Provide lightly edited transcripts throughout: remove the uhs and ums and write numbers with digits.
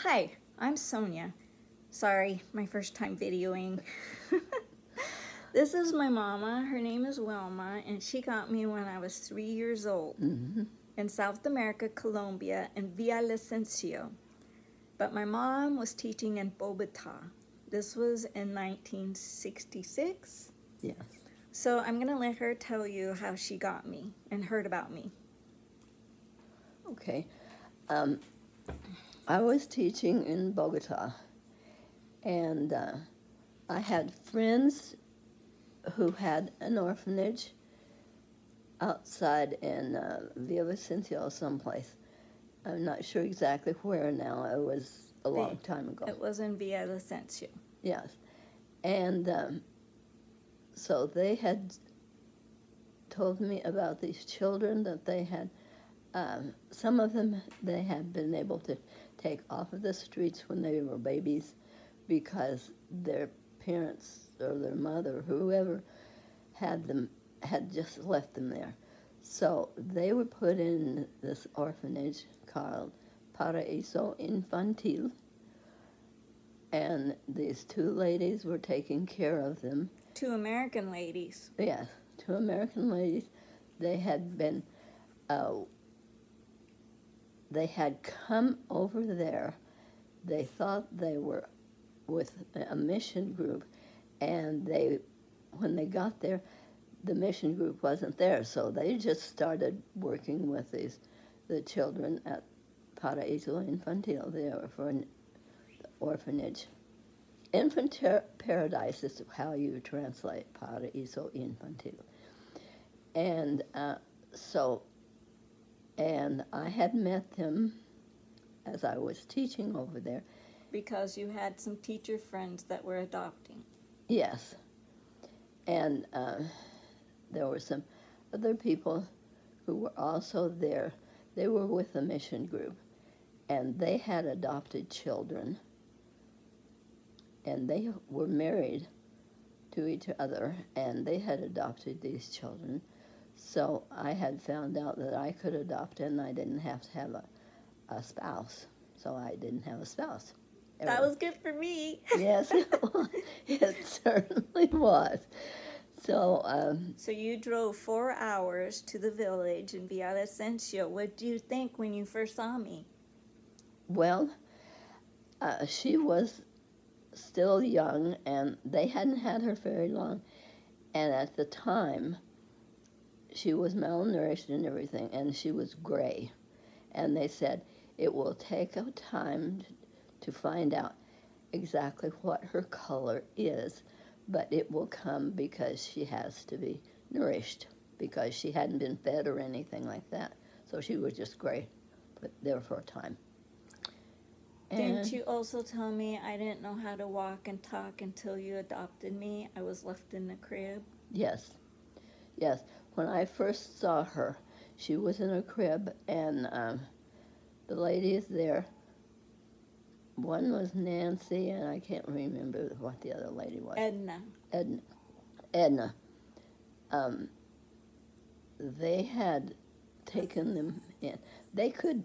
Hi, I'm Sonia. Sorry, my first time videoing. This is my mama. Her name is Wilma, and she got me when I was 3 years old in South America, Colombia, in Villavicencio. But my mom was teaching in Bogota. This was in 1966. Yes. So I'm going to let her tell you how she got me and heard about me. Okay. I was teaching in Bogota, and I had friends who had an orphanage outside in Villavicencio someplace. I'm not sure exactly where now. It was a long time ago. It was in Villavicencio. Yes. And so they had told me about these children that they had. Some of them they had been able to take off of the streets when they were babies because their parents or their mother, whoever had them, had just left them there. So they were put in this orphanage called Paraíso Infantil, and these two ladies were taking care of them. Two American ladies. Yes, two American ladies. They had been, they had come over there. They thought they were with a mission group, and when they got there, the mission group wasn't there, so they just started working with the children at Paraíso Infantil, the orphanage. Infant paradise is how you translate Paraíso Infantil. And and I had met them as I was teaching over there. Because you had some teacher friends that were adopting. Yes. And there were some other people who were also there. They were with the mission group, and they had adopted children, and they were married to each other, and they had adopted these children. So I had found out that I could adopt, and I didn't have to have a spouse. So I didn't have a spouse. That was good for me. Yes, it certainly was. So So you drove 4 hours to the village in Villavicencio. What did you think when you first saw me? Well, she was still young, and they hadn't had her very long. And at the time, she was malnourished and everything, and she was gray. And they said it will take a time to find out exactly what her color is, but it will come because she has to be nourished, because she hadn't been fed or anything like that. So she was just gray, but there for a time. Didn't you also tell me I didn't know how to walk and talk until you adopted me? I was left in the crib. Yes. Yes. When I first saw her, she was in a crib, and the ladies there, one was Nancy, and I can't remember what the other lady was. Edna. Edna. They had taken them in. They could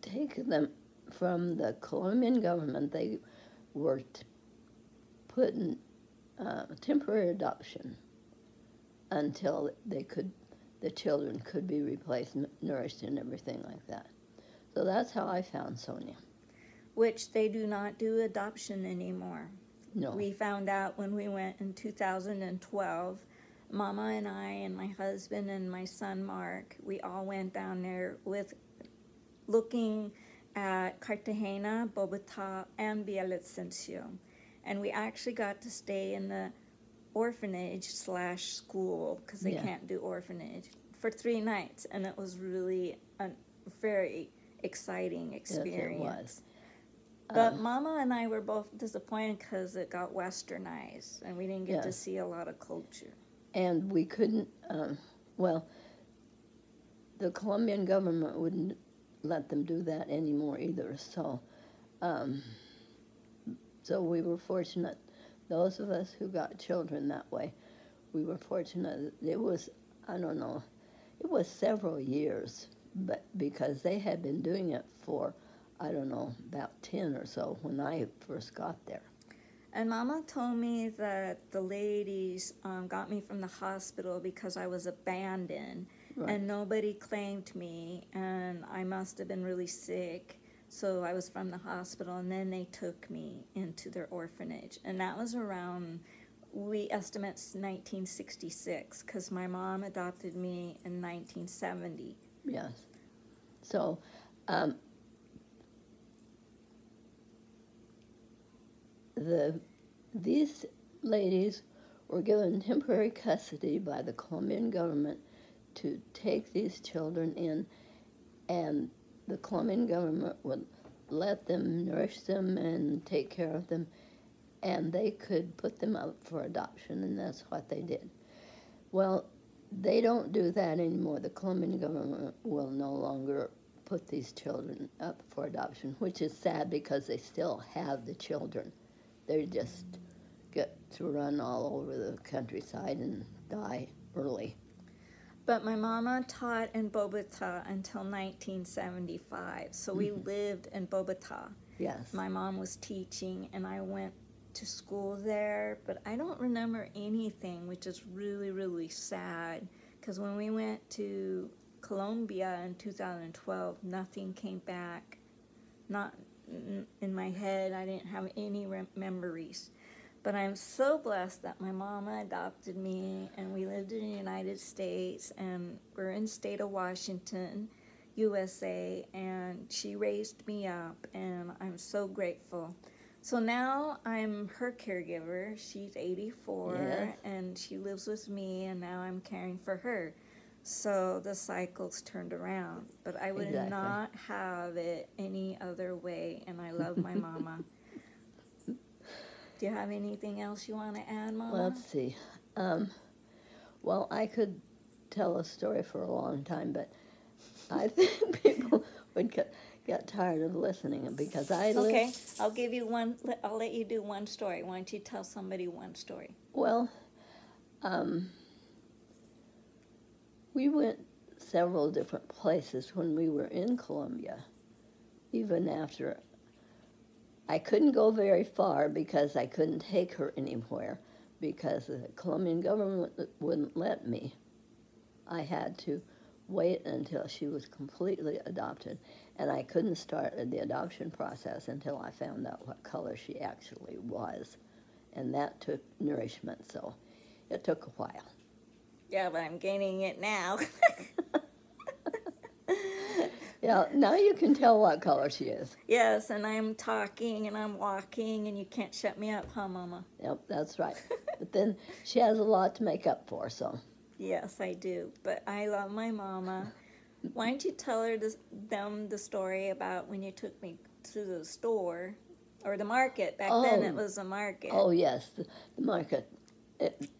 take them from the Colombian government. They were put in temporary adoption until the children could be replaced, nourished, and everything like that. So that's how I found Sonia. Which they do not do adoption anymore. No. We found out when we went in 2012. Mama and I and my husband and my son Mark, we all went down there looking at Cartagena, Bogota, and Villavicencio. And we actually got to stay in the orphanage/school, because they can't do orphanage, for 3 nights. And it was really a very exciting experience. Yes, it was. But Mama and I were both disappointed because it got westernized and we didn't get to see a lot of culture. And we couldn't, the Colombian government wouldn't let them do that anymore either. So, so we were fortunate, those of us who got children that way, we were fortunate. It was, I don't know, it was several years but because they had been doing it for, I don't know, about 10 or so when I first got there. And Mama told me that the ladies got me from the hospital because I was abandoned, Right. and nobody claimed me, and I must have been really sick. So I was from the hospital, and then they took me into their orphanage. And that was around, we estimate 1966, because my mom adopted me in 1970. Yes. So, these ladies were given temporary custody by the Colombian government to take these children in, and the Colombian government would let them nourish them and take care of them, and they could put them up for adoption, and that's what they did. Well, they don't do that anymore. The Colombian government will no longer put these children up for adoption, which is sad because they still have the children. They just get to run all over the countryside and die early. But my mama taught in Bogota until 1975, so we lived in Bogota. Yes. My mom was teaching, and I went to school there, but I don't remember anything, which is really, really sad, because when we went to Colombia in 2012, nothing came back. Not in my head, I didn't have any memories. But I'm so blessed that my mama adopted me, and we lived in the United States, and we're in the state of Washington, USA, and she raised me up, and I'm so grateful. So now I'm her caregiver. She's 84, Yes. and she lives with me, and now I'm caring for her. So the cycle's turned around, but I would Exactly. not have it any other way, and I love my mama. Do you have anything else you want to add, Mama? Let's see. Well, I could tell a story for a long time, but I think people would get tired of listening because I live. Okay, I'll give you one. I'll let you do one story. Why don't you tell somebody one story? Well, we went several different places when we were in Colombia, even after. I couldn't go very far because I couldn't take her anywhere because the Colombian government wouldn't let me. I had to wait until she was completely adopted, and I couldn't start the adoption process until I found out what color she actually was, and that took nourishment, so it took a while. Yeah, but I'm gaining it now. Yeah, now you can tell what color she is. Yes, and I'm talking and I'm walking, and you can't shut me up, huh, Mama? Yep, that's right. But then she has a lot to make up for, so. Yes, I do. But I love my mama. Why don't you tell them the story about when you took me to the store or the market? Back then it was a market. Oh, yes, the market.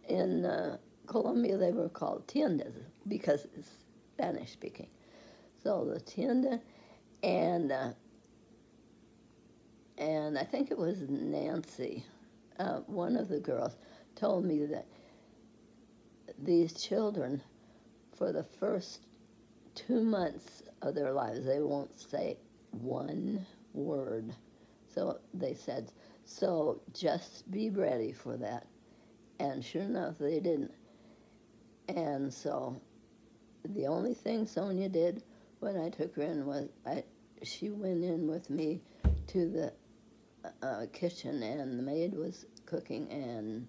In Colombia, they were called tiendas because it's Spanish speaking. So the tienda, and I think it was Nancy, one of the girls, told me that these children, for the first 2 months of their lives, they won't say one word. So they said, so just be ready for that. And sure enough, they didn't. And so the only thing Sonia did when I took her in was she went in with me to the kitchen, and the maid was cooking, and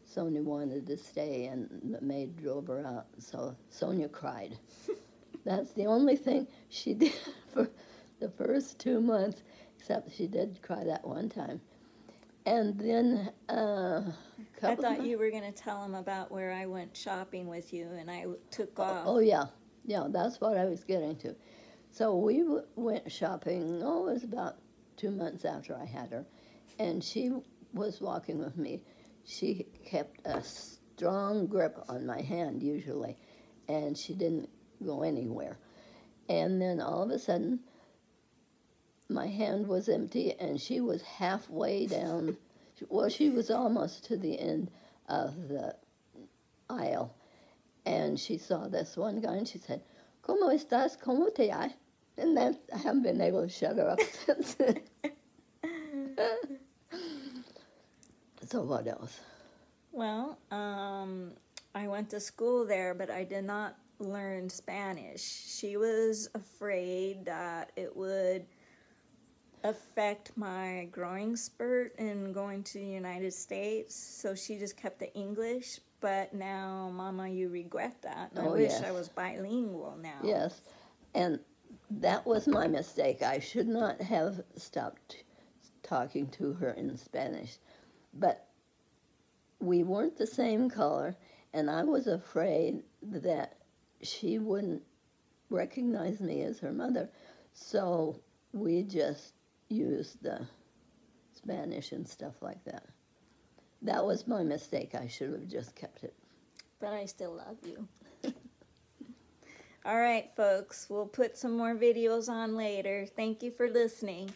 Sonia wanted to stay, and the maid drove her out, so Sonia cried. That's the only thing she did for the first 2 months, except she did cry that one time. And then I thought you were going to tell them about where I went shopping with you, and I took off. Oh, yeah. Yeah, that's what I was getting to. So we went shopping, it was about 2 months after I had her, and she was walking with me. She kept a strong grip on my hand, usually, and she didn't go anywhere. And then all of a sudden, my hand was empty, and she was halfway down. Well, she was almost to the end of the aisle, and she saw this one guy, and she said, ¿Cómo estás? ¿Cómo te hay? And then I haven't been able to shut her up since. So what else? Well, I went to school there, but I did not learn Spanish. She was afraid that it would affect my growing spurt in going to the United States, so she just kept the English. But now, Mama, you regret that. I wish yes. I was bilingual now. Yes, and that was my mistake. I should not have stopped talking to her in Spanish. But we weren't the same color, and I was afraid that she wouldn't recognize me as her mother. So we just used the Spanish and stuff like that. That was my mistake. I should have just kept it. But I still love you. All right, folks. We'll put some more videos on later. Thank you for listening.